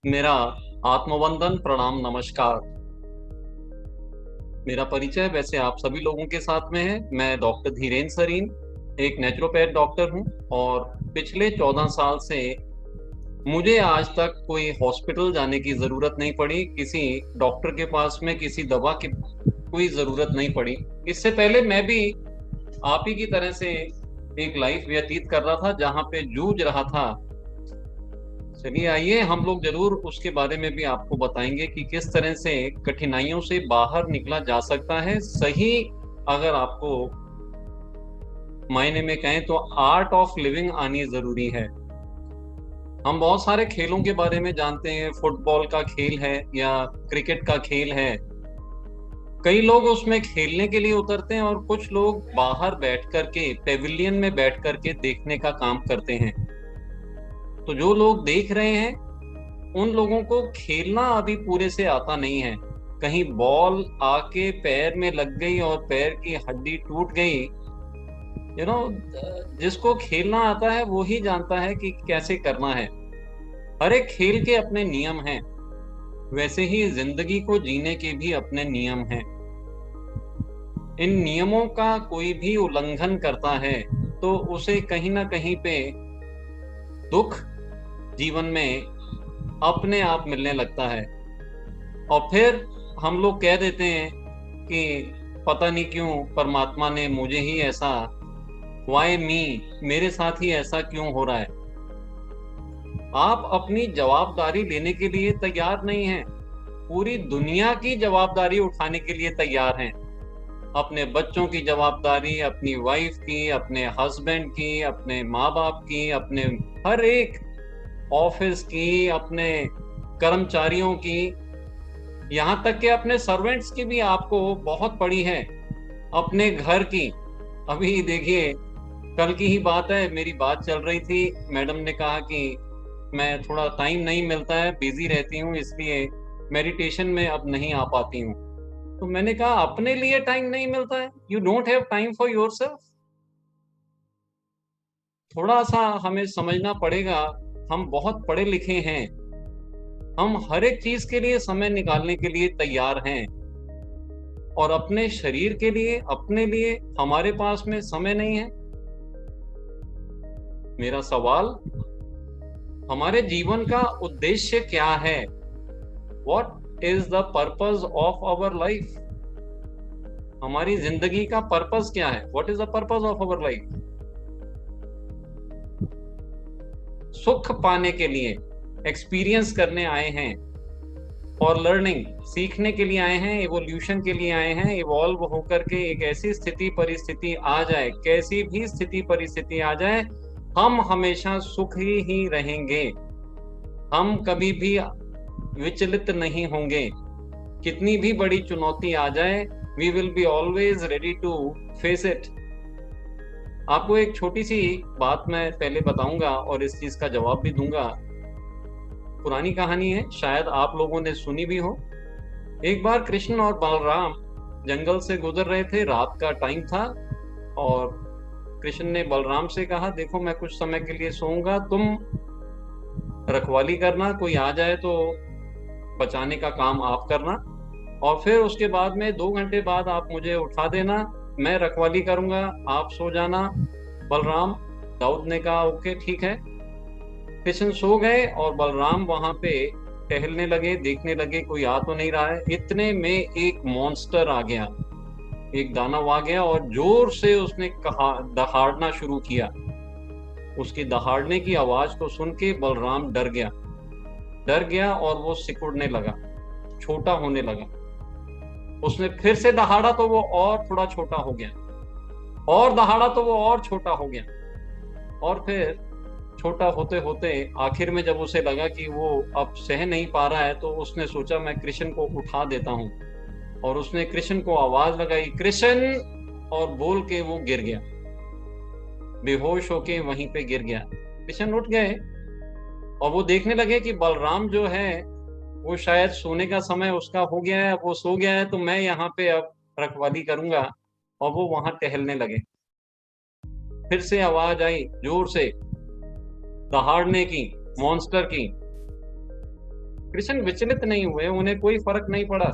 मेरा आत्मवंदन, प्रणाम, नमस्कार। मेरा परिचय वैसे आप सभी लोगों के साथ में है। मैं डॉक्टर धीरेन्द्र सरीन, एक नेचुरोपैथ डॉक्टर हूं और पिछले 14 साल से मुझे आज तक कोई हॉस्पिटल जाने की ज़रूरत नहीं पड़ी, किसी डॉक्टर के पास में किसी दवा की कोई ज़रूरत नहीं पड़ी। इससे पहले मैं भी आप ही की तरह से एक लाइफ व्यतीत कर रहा था, जहाँ पे जूझ रहा था। चलिए आइए हम लोग जरूर उसके बारे में भी आपको बताएंगे कि किस तरह से कठिनाइयों से बाहर निकला जा सकता है। सही अगर आपको मायने में कहें तो आर्ट ऑफ लिविंग आनी जरूरी है। हम बहुत सारे खेलों के बारे में जानते हैं, फुटबॉल का खेल है या क्रिकेट का खेल है। कई लोग उसमें खेलने के लिए उतरते हैं और कुछ लोग बाहर बैठ करके, पेविलियन में बैठ करके देखने का काम करते हैं। तो जो लोग देख रहे हैं उन लोगों को खेलना अभी पूरे से आता नहीं है। कहीं बॉल आके पैर में लग गई और पैर की हड्डी टूट गई। यू नो, जिसको खेलना आता है वो ही जानता है कि कैसे करना है। हर एक खेल के अपने नियम हैं, वैसे ही जिंदगी को जीने के भी अपने नियम हैं। इन नियमों का कोई भी उल्लंघन करता है तो उसे कहीं ना कहीं पे दुख जीवन में अपने आप मिलने लगता है। और फिर हम लोग कह देते हैं कि पता नहीं क्यों परमात्मा ने मुझे ही ऐसा, वाई मी, मेरे साथ ही ऐसा क्यों हो रहा है। आप अपनी जवाबदारी लेने के लिए तैयार नहीं हैं, पूरी दुनिया की जवाबदारी उठाने के लिए तैयार हैं। अपने बच्चों की जवाबदारी, अपनी वाइफ की, अपने हस्बैंड की, अपने माँ बाप की, अपने हर एक ऑफिस की, अपने कर्मचारियों की, यहाँ तक कि अपने सर्वेंट्स की भी आपको बहुत पड़ी है, अपने घर की। अभी देखिए, कल की ही बात है, मेरी बात चल रही थी। मैडम ने कहा कि मैं थोड़ा टाइम नहीं मिलता है, बिजी रहती हूँ, इसलिए मेडिटेशन में अब नहीं आ पाती हूँ। तो मैंने कहा अपने लिए टाइम नहीं मिलता है? You don't have time for yourself? थोड़ा सा हमें समझना पड़ेगा। हम बहुत पढ़े लिखे हैं, हम हर एक चीज के लिए समय निकालने के लिए तैयार हैं, और अपने शरीर के लिए, अपने लिए हमारे पास में समय नहीं है। मेरा सवाल, हमारे जीवन का उद्देश्य क्या है? What is the purpose of our life? हमारी जिंदगी का पर्पज क्या है? What is the purpose of our life? सुख पाने के लिए, एक्सपीरियंस करने आए हैं, और लर्निंग, सीखने के लिए आए हैं, इवोल्यूशन के लिए आए हैं। इवॉल्व होकर के एक ऐसी स्थिति परिस्थिति आ जाए, कैसी भी स्थिति परिस्थिति आ जाए, हम हमेशा सुखी ही रहेंगे। हम कभी भी विचलित नहीं होंगे। कितनी भी बड़ी चुनौती आ जाए, we will be always ready to face it. आपको एक छोटी सी बात मैं पहले बताऊंगा और इस चीज का जवाब भी दूंगा। पुरानी कहानी है, शायद आप लोगों ने सुनी भी हो। एक बार कृष्ण और बलराम जंगल से गुजर रहे थे, रात का टाइम था, और कृष्ण ने बलराम से कहा, देखो मैं कुछ समय के लिए सोऊंगा, तुम रखवाली करना, कोई आ जाए तो बचाने का काम आप करना, और फिर उसके बाद में 2 घंटे बाद आप मुझे उठा देना, मैं रखवाली करूंगा, आप सो जाना। बलराम, दाऊद ने कहा ओके ठीक है। कृष्ण सो गए और बलराम वहां पे टहलने लगे, देखने लगे कोई आ तो नहीं रहा है। इतने में एक मॉन्स्टर आ गया, एक दानव आ गया, और जोर से उसने कहा, दहाड़ना शुरू किया। उसकी दहाड़ने की आवाज को सुन के बलराम डर गया, डर गया, और वो सिकुड़ने लगा, छोटा होने लगा। उसने फिर से दहाड़ा तो वो और थोड़ा छोटा हो गया, और दहाड़ा तो वो और छोटा हो गया, और फिर छोटा होते होते आखिर में जब उसे लगा कि वो अब सह नहीं पा रहा है, तो उसने सोचा मैं कृष्ण को उठा देता हूँ, और उसने कृष्ण को आवाज लगाई, कृष्ण, और बोल के वो गिर गया, बेहोश होके वहीं पे गिर गया। कृष्ण उठ गए और वो देखने लगे कि बलराम जो है वो शायद सोने का समय उसका हो गया है, वो सो गया है, तो मैं यहाँ पे अब रखवाली करूंगा। और वो वहां टहलने लगे। फिर से आवाज आई जोर से दहाड़ने की, मॉन्स्टर की। कृष्ण विचलित नहीं हुए, उन्हें कोई फर्क नहीं पड़ा।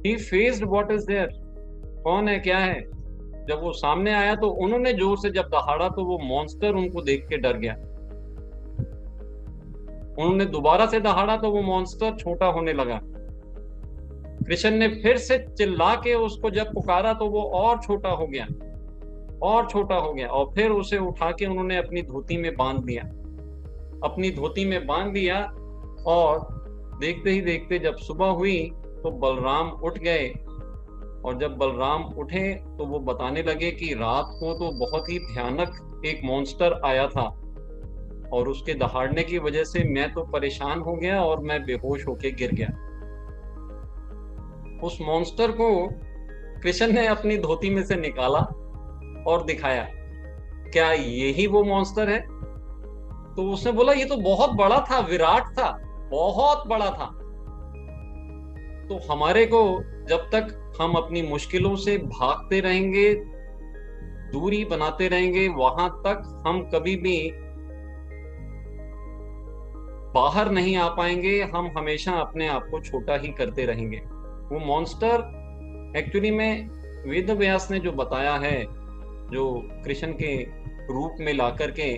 He faced what is there, कौन है क्या है। जब वो सामने आया तो उन्होंने जोर से जब दहाड़ा तो वो मॉन्स्टर उनको देख के डर गया। उन्होंने दोबारा से दहाड़ा तो वो मॉन्स्टर छोटा होने लगा। कृष्ण ने फिर से चिल्ला के उसको जब पुकारा तो वो और छोटा हो गया, और छोटा हो गया, और फिर उसे उठा के उन्होंने अपनी धोती में बांध दिया, अपनी धोती में बांध दिया। और देखते ही देखते जब सुबह हुई तो बलराम उठ गए, और जब बलराम उठे तो वो बताने लगे कि रात को तो बहुत ही भयानक एक मॉन्स्टर आया था, और उसके दहाड़ने की वजह से मैं तो परेशान हो गया और मैं बेहोश होके गिर गया। उस मॉन्स्टर को कृष्ण ने अपनी धोती में से निकाला और दिखाया, क्या यही वो मॉन्स्टर है? तो उसने बोला ये तो बहुत बड़ा था, विराट था, बहुत बड़ा था। तो हमारे को जब तक हम अपनी मुश्किलों से भागते रहेंगे, दूरी बनाते रहेंगे, वहां तक हम कभी भी बाहर नहीं आ पाएंगे। हम हमेशा अपने आप को छोटा ही करते रहेंगे। वो मॉन्स्टर एक्चुअली में वेद व्यास ने जो बताया है, जो कृष्ण के रूप में ला करके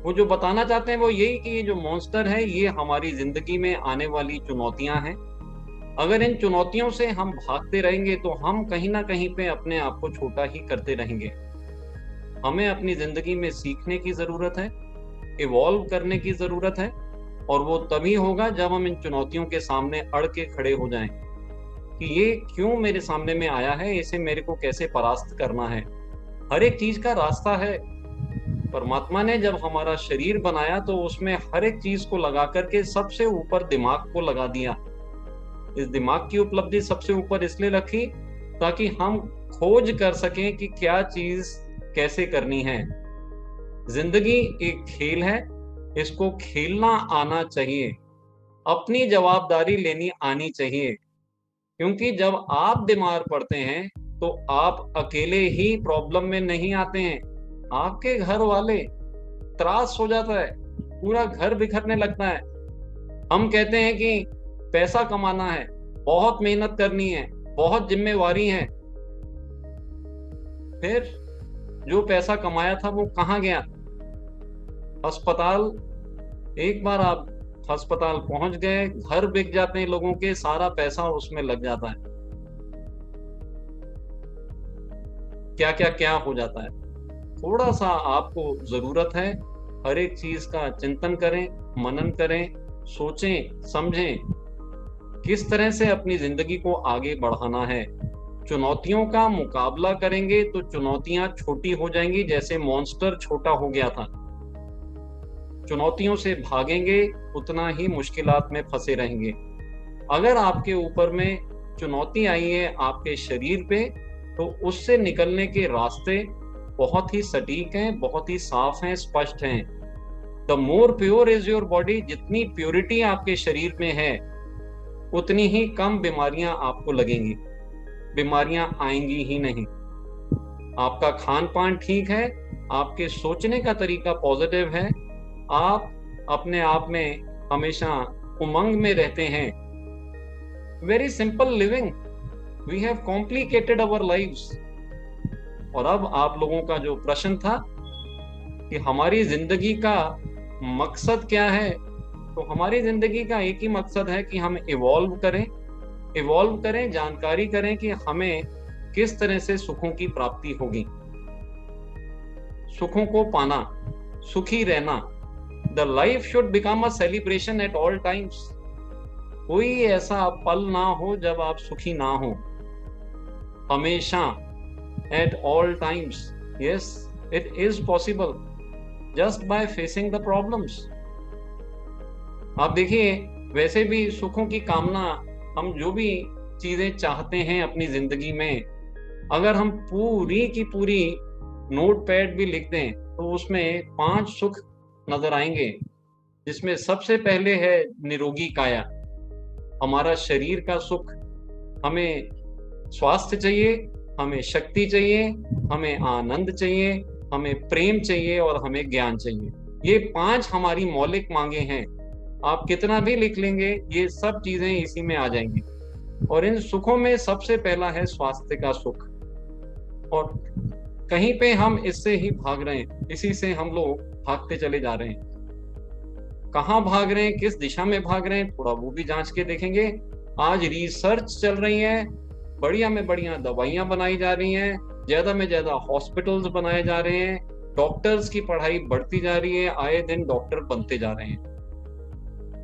वो जो बताना चाहते हैं वो यही कि ये जो मॉन्स्टर है ये हमारी जिंदगी में आने वाली चुनौतियां हैं। अगर इन चुनौतियों से हम भागते रहेंगे तो हम कहीं ना कहीं पे अपने आप को छोटा ही करते रहेंगे। हमें अपनी जिंदगी में सीखने की जरूरत है, इवॉल्व करने की जरूरत है, और वो तभी होगा जब हम इन चुनौतियों के सामने अड़ के खड़े हो जाएं कि ये क्यों मेरे सामने में आया है, इसे मेरे को कैसे परास्त करना है। हर एक चीज का रास्ता है। परमात्मा ने जब हमारा शरीर बनाया तो उसमें हर एक चीज को लगा करके सबसे ऊपर दिमाग को लगा दिया। इस दिमाग की उपलब्धि सबसे ऊपर इसलिए रखी ताकि हम खोज कर सकें कि क्या चीज कैसे करनी है। जिंदगी एक खेल है, इसको खेलना आना चाहिए, अपनी जवाबदारी लेनी आनी चाहिए। क्योंकि जब आप बीमार पड़ते हैं तो आप अकेले ही प्रॉब्लम में नहीं आते हैं, आपके घर वाले, त्रास हो जाता है, पूरा घर बिखरने लगता है। हम कहते हैं कि पैसा कमाना है, बहुत मेहनत करनी है, बहुत जिम्मेवारी है, फिर जो पैसा कमाया था वो कहाँ गया? अस्पताल। एक बार आप अस्पताल पहुंच गए, घर बिक जाते हैं लोगों के, सारा पैसा उसमें लग जाता है, क्या क्या क्या हो जाता है। थोड़ा सा आपको जरूरत है, हर एक चीज का चिंतन करें, मनन करें, सोचें, समझें किस तरह से अपनी जिंदगी को आगे बढ़ाना है। चुनौतियों का मुकाबला करेंगे तो चुनौतियां छोटी हो जाएंगी, जैसे मॉन्स्टर छोटा हो गया था। चुनौतियों से भागेंगे उतना ही मुश्किलात में फंसे रहेंगे। अगर आपके ऊपर में चुनौती आई है आपके शरीर पे, तो उससे निकलने के रास्ते बहुत ही सटीक हैं, बहुत ही साफ हैं, स्पष्ट हैं। The more pure is your body, जितनी प्योरिटी आपके शरीर में है उतनी ही कम बीमारियां आपको लगेंगी, बीमारियां आएंगी ही नहीं। आपका खान पान ठीक है, आपके सोचने का तरीका पॉजिटिव है, आप अपने आप में हमेशा उमंग में रहते हैं। Very simple living, we have complicated our lives. और अब आप लोगों का जो प्रश्न था कि हमारी जिंदगी का मकसद क्या है, तो हमारी जिंदगी का एक ही मकसद है कि हम इवॉल्व करें, जानकारी करें कि हमें किस तरह से सुखों की प्राप्ति होगी, सुखों को पाना, सुखी रहना। The life should become a celebration at all times. कोई ऐसा पल ना हो जब आप सुखी ना हो, हमेशा, at all times. Yes, it is possible just by facing the problems. आप देखिए, वैसे भी सुखों की कामना, हम जो भी चीजें चाहते हैं अपनी जिंदगी में, अगर हम पूरी की पूरी नोट पैड भी लिख दें तो उसमें 5 सुख नजर आएंगे, जिसमें सबसे पहले है निरोगी काया, हमारा शरीर का सुख। हमें स्वास्थ्य चाहिए, हमें शक्ति चाहिए, हमें आनंद चाहिए, हमें प्रेम चाहिए और हमें ज्ञान चाहिए। ये 5 हमारी मौलिक मांगे हैं। आप कितना भी लिख लेंगे ये सब चीजें इसी में आ जाएंगी। और इन सुखों में सबसे पहला है स्वास्थ्य का सुख। और कहीं पे हम इससे ही भाग रहे हैं, इसी से हम लोग भागते चले जा रहे हैं। कहाँ भाग रहे हैं, किस दिशा में भाग रहे हैं, थोड़ा वो भी जांच के देखेंगे। आज रिसर्च चल रही है, बढ़िया में बढ़िया दवाइयां बनाई जा रही हैं, ज्यादा में ज्यादा हॉस्पिटल्स बनाए जा रहे हैं, डॉक्टर्स की पढ़ाई बढ़ती जा रही है, आए दिन डॉक्टर बनते जा रहे हैं।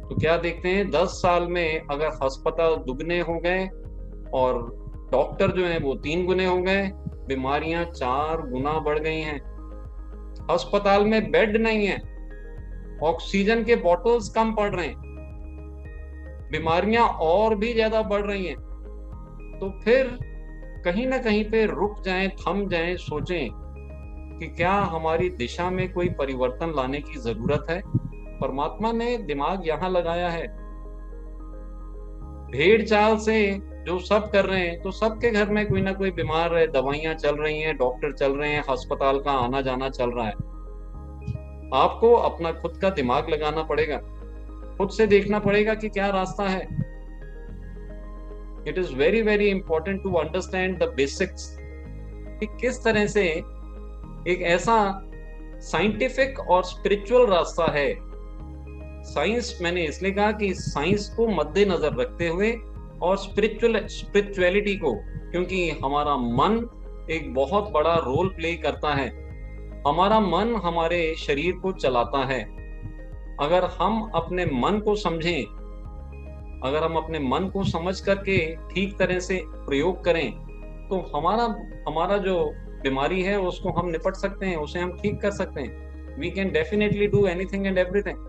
तो क्या देखते हैं, 10 साल में अगर अस्पताल दुगने हो गए और डॉक्टर जो है वो 3 गुने हो गए, बीमारियां 4 गुना बढ़ गई हैं। अस्पताल में बेड नहीं है, ऑक्सीजन के बॉटल्स कम पड़ रहे हैं, बीमारियां और भी ज्यादा बढ़ रही हैं। तो फिर कहीं ना कहीं पे रुक जाएं, थम जाएं, सोचें कि क्या हमारी दिशा में कोई परिवर्तन लाने की जरूरत है। परमात्मा ने दिमाग यहाँ लगाया है। भेड़ चाल से जो सब कर रहे हैं, तो सबके घर में कोई ना कोई बीमार है, दवाइयां चल रही हैं, डॉक्टर चल रहे हैं, अस्पताल का आना जाना चल रहा है। आपको अपना खुद का दिमाग लगाना पड़ेगा, खुद से देखना पड़ेगा कि क्या रास्ता है। It is very very important to understand the basics, कि किस तरह से एक ऐसा साइंटिफिक और स्पिरिचुअल रास्ता है। साइंस मैंने इसलिए कहा कि साइंस को मद्देनजर रखते हुए और स्पिरिचुअलिटी को, क्योंकि हमारा मन एक बहुत बड़ा रोल प्ले करता है। हमारा मन हमारे शरीर को चलाता है। अगर हम अपने मन को समझें, अगर हम अपने मन को समझ करके ठीक तरह से प्रयोग करें, तो हमारा जो बीमारी है उसको हम निपट सकते हैं, उसे हम ठीक कर सकते हैं। We can definitely do anything and everything.